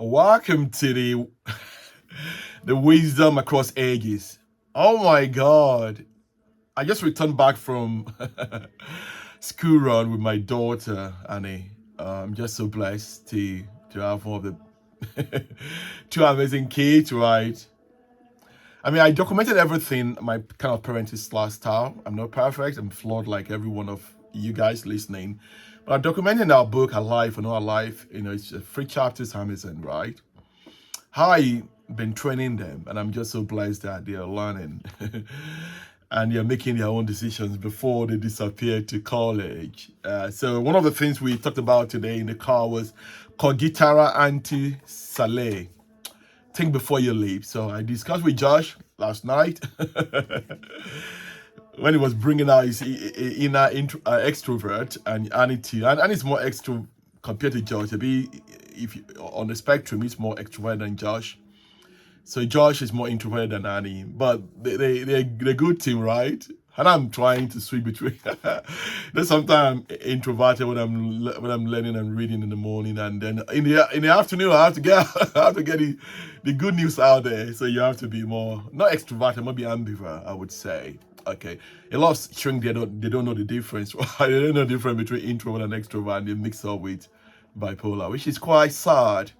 Welcome to the wisdom across ages. Oh my God! I just returned back from school run with my daughter Annie. I'm just so blessed to have one of the two amazing kids. Right? I mean, I documented everything my kind of parenting lifestyle. I'm not perfect. I'm flawed like every one of you guys listening. But I'm documenting our book, Our Life and Our Life. It's a free chapters Amazon, right? How I been training them, and I'm just so blessed that they are learning and they're making their own decisions before they disappear to college. So one of the things we talked about today in the car was cogitara anti sale. Think before you leave. So I discussed with Josh last night when he was bringing out his inner extrovert and Annie and it's more extro compared to Josh. If you, on the spectrum, he's more extrovert than Josh. So Josh is more introverted than Annie, but they're a good team, right? And I'm trying to switch between. There's sometimes I'm introverted when I'm learning and reading in the morning, and then in the afternoon I have to get I have to get the good news out there. So you have to be more not extroverted, maybe ambivert, I would say. Okay, a lot of shrink they don't know the difference. Right? They don't know the difference between introvert and extrovert, and they mix up with bipolar, which is quite sad.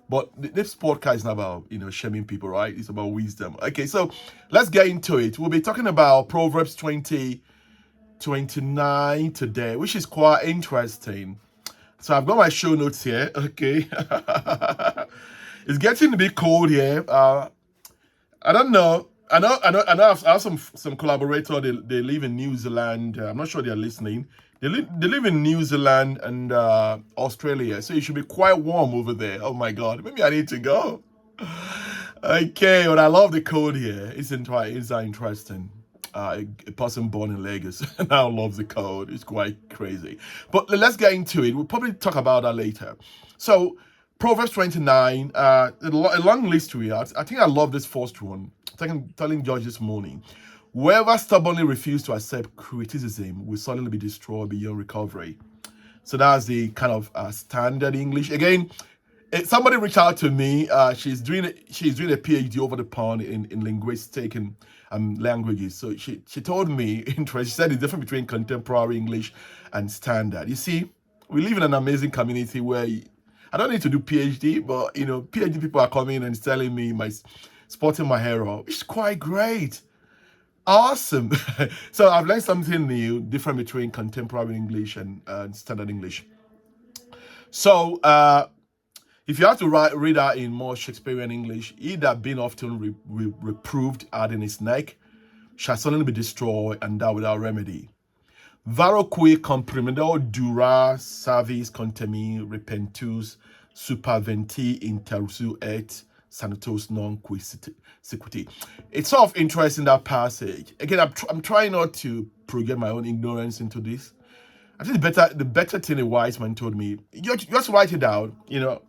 But this podcast is not about shaming people, right? It's about wisdom. Okay, so let's get into it. We'll be talking about Proverbs 20:29 today, which is quite interesting. So I've got my show notes here. Okay, it's getting a bit cold here. I don't know. I have some collaborator. They live in New Zealand. I'm not sure they're listening. They live in New Zealand and Australia, so it should be quite warm over there. Oh my God, maybe I need to go. Okay, but I love the cold here. It's interesting. A person born in Lagos now loves the cold. It's quite crazy. But let's get into it. We'll probably talk about that later. So Proverbs 29, a long list to it. I think I love this first one. Telling George this morning, whoever stubbornly refuses to accept criticism will suddenly be destroyed beyond recovery. So that's the kind of standard English. Again, somebody reached out to me. She's doing a PhD over the pond in linguistic and languages. So she told me, she said the difference between contemporary English and standard. You see, we live in an amazing community where I don't need to do PhD, but PhD people are coming and telling me spotting my hero. It's quite great. Awesome. So I've learned something new, different between contemporary English and standard English. So if you have to read out in more Shakespearean English, he that been often reproved had in his neck shall suddenly be destroyed, and that without remedy. Varoque comprimendo dura savis contemi repentus superventi intersu et sanatos non qui sequiti. It's sort of interesting, that passage. Again, I'm trying not to project my own ignorance into this. I think the better thing a wise man told me, you just write it down.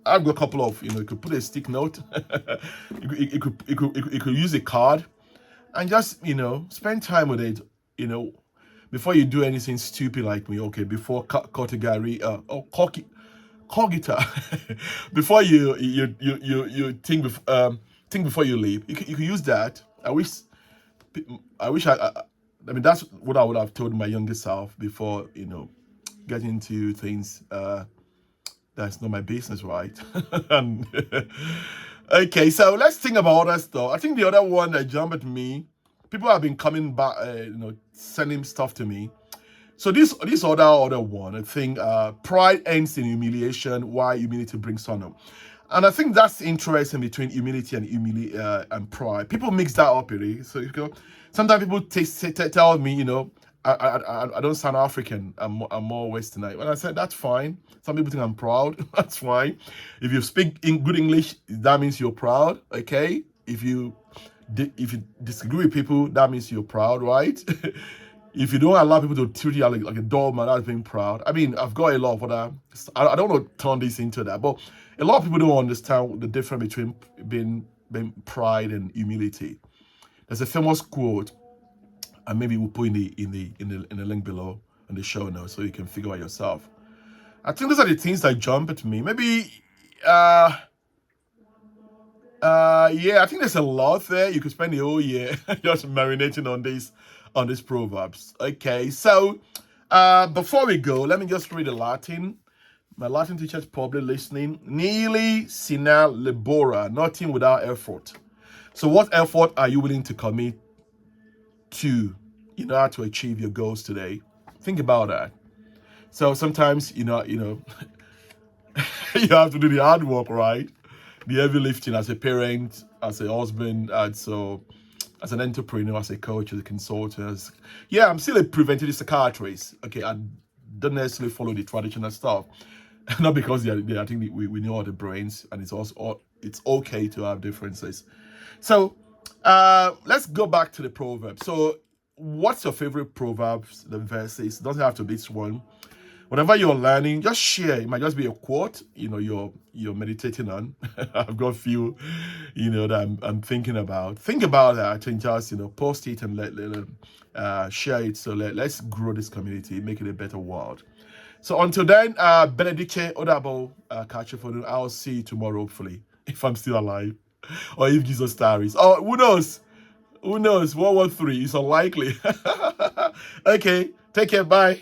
I've got a couple of, you could put a stick note. you could use a card and just, spend time with it, before you do anything stupid like me. Okay, before category, cogita, before you think before you leave. You can use that. I mean, that's what I would have told my younger self before, getting into things that's not my business, right? And, okay, so let's think about other stuff. I think the other one that jumped at me, people have been coming back, sending stuff to me. So this other one, I think pride ends in humiliation, while humility brings honor. And I think that's interesting between humility and pride. People mix that up, really. So sometimes people tell me, I don't sound African. I'm more Westernite. When I said that's fine. Some people think I'm proud. That's fine. If you speak in good English, that means you're proud. Okay. If you disagree with people, that means you're proud, right? If you don't allow people to treat you like a doormat, that's being proud. I mean, I've got a lot of other. I don't want to turn this into that, but a lot of people don't understand the difference between being pride and humility. There's a famous quote, and maybe we'll put in the link below in the show notes so you can figure out yourself. I think those are the things that jump at me. Maybe Yeah, I think there's a lot there. You could spend the whole year just marinating on these proverbs. Okay, so before we go, let me just read the Latin. My Latin teacher's probably listening. Nihil sine labore, nothing without effort. So what effort are you willing to commit to in order to achieve your goals today? Think about that. So sometimes, you have to do the hard work, right? The heavy lifting as a parent, as a husband, as an entrepreneur, as a coach, as a consultant. Yeah, I'm still a preventative psychiatrist. Okay, I don't necessarily follow the traditional stuff. Not because I think we know all the brains, and it's okay to have differences. So let's go back to the proverb. So what's your favorite proverbs, the verses? It doesn't have to be this one. Whatever you're learning, just share. It might just be a quote, you're meditating on. I've got a few, that I'm thinking about. Think about that and just post it and share it. So let's grow this community, make it a better world. So until then, Benedictus Odabo, catch you for now. I'll see you tomorrow, hopefully, if I'm still alive, or if Jesus tarries. Oh, who knows? Who knows? World War III is unlikely. Okay, take care. Bye.